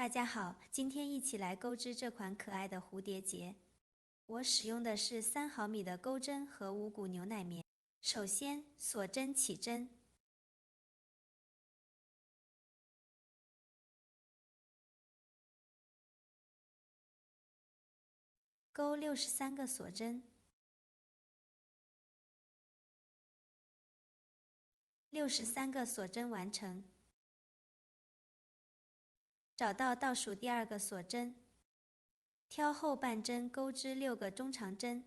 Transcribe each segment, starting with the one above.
大家好，今天一起来钩织这款可爱的蝴蝶结。我使用的是3毫米的钩针和五谷牛奶棉。首先，锁针起针，钩63个锁针，63个锁针完成。找到倒数第2个锁针，挑后半针钩织6个中长针。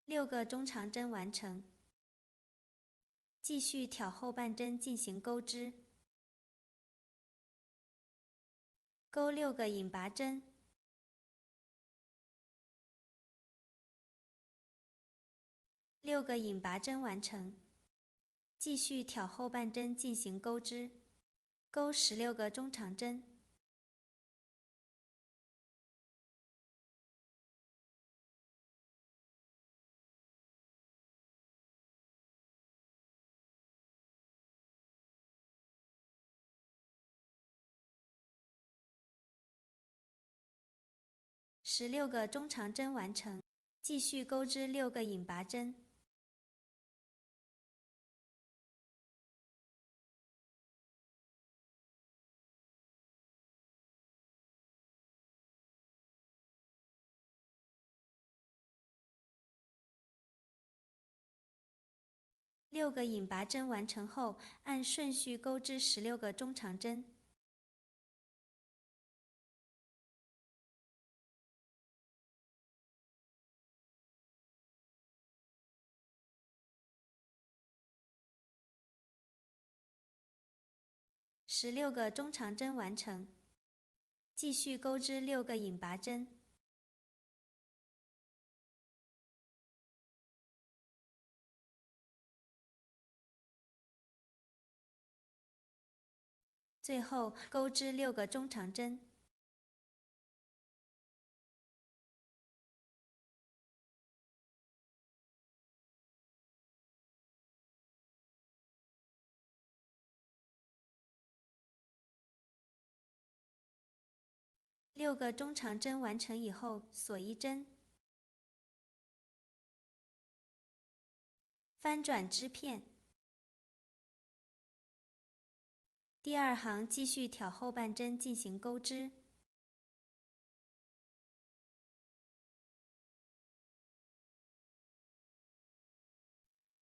6个中长针完成，继续挑后半针进行钩织，钩6个引拔针，6个引拔针完成，继续挑后半针进行钩织，钩16个中长针。16个中长针完成，继续钩织6个引拔针，6个引拔针完成后，按顺序钩织16个中长针。16个中长针完成，继续钩织6个引拔针，最后钩织6个中长针。6个中长针完成以后，锁1针，翻转织片。第2行继续挑后半针进行钩织，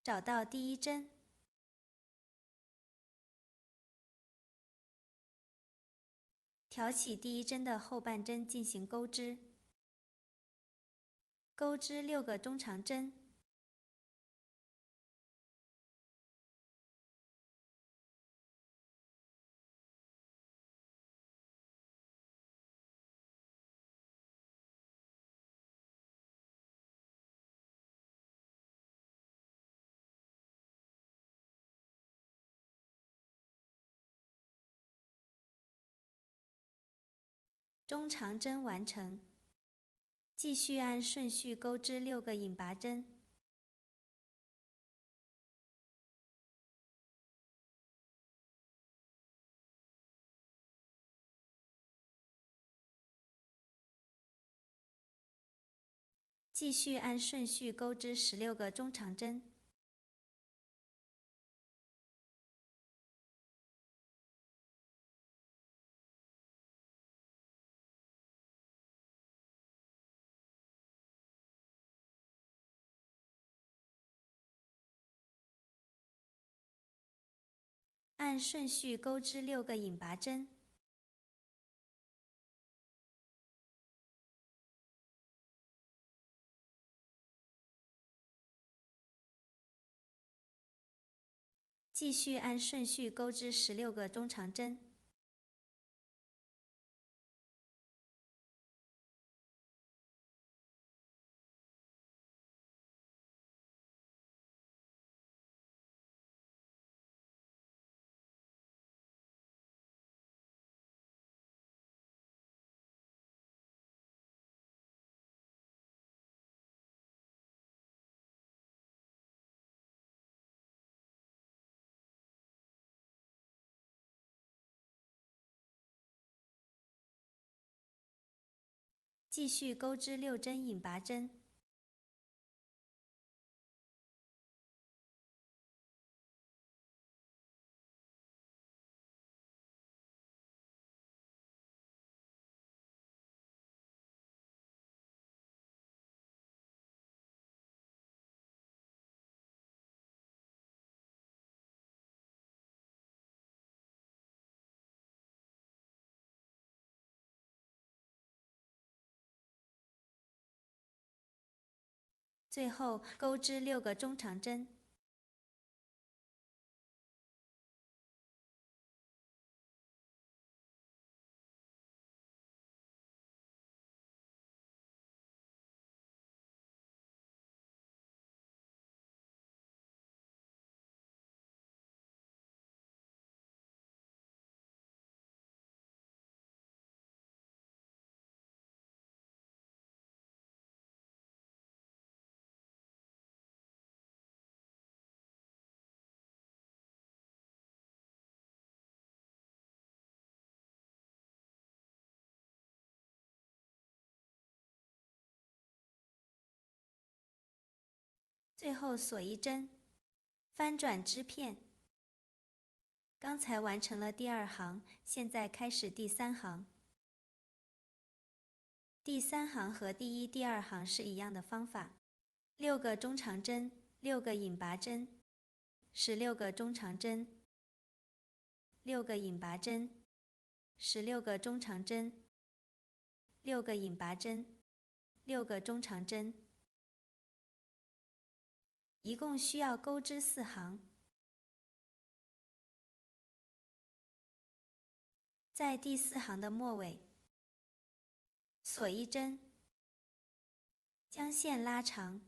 找到第1针，挑起第1针的后半针进行钩织，钩织6个中长针，中长针完成，继续按顺序钩织6个引拔针，继续按顺序钩织16个中长针，按顺序钩织6个引拔针，继继续按顺序钩织16个中长针。继续钩织6针引拔针。最后钩织6个中长针。最后锁一针，翻转织片。刚才完成了第2行，现在开始第3行。第3行和第1、第2行是一样的方法，6个中长针，6个引拔针，16个中长针，6个引拔针，16个中长针，6个引拔针，6个中长针，一共需要钩织4行。在第4行的末尾，锁一针，将线拉长，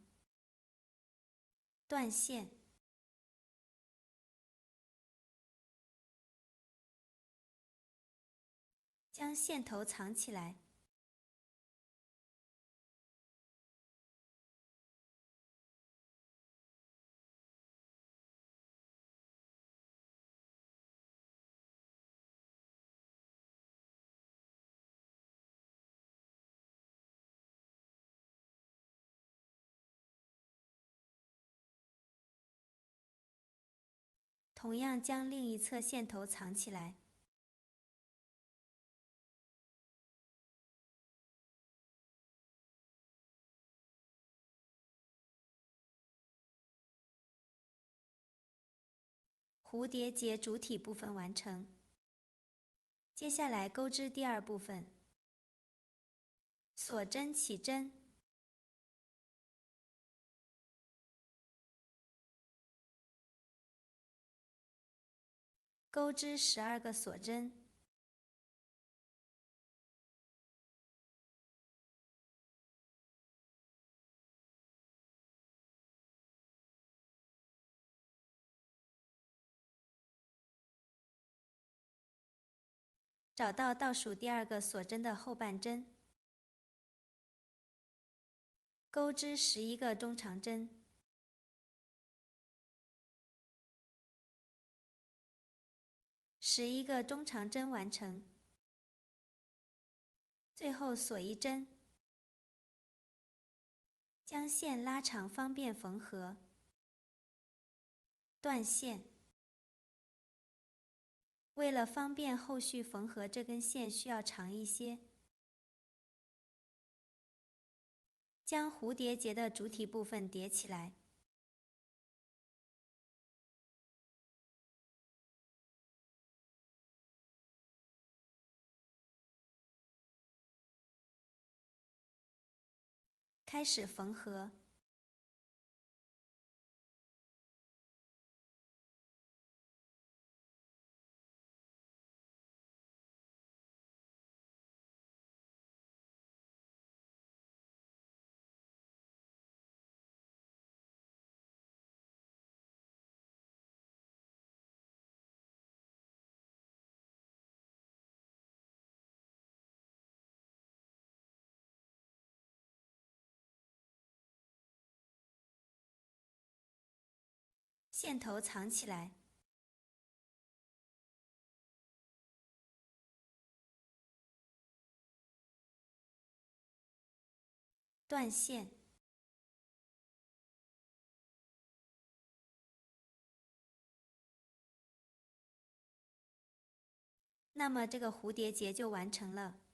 断线，将线头藏起来。同样将另一侧线头藏起来。蝴蝶结主体部分完成。接下来钩织第2部分，锁针起针，钩织12个锁针，找到倒数第2个锁针的后半针，钩织11个中长针，11个中长针完成。最后锁一针，将线拉长方便缝合，断线。为了方便后续缝合，这根线需要长一些。将蝴蝶结的主体部分叠起来，开始缝合。线头藏起来。断线。那么这个蝴蝶结就完成了。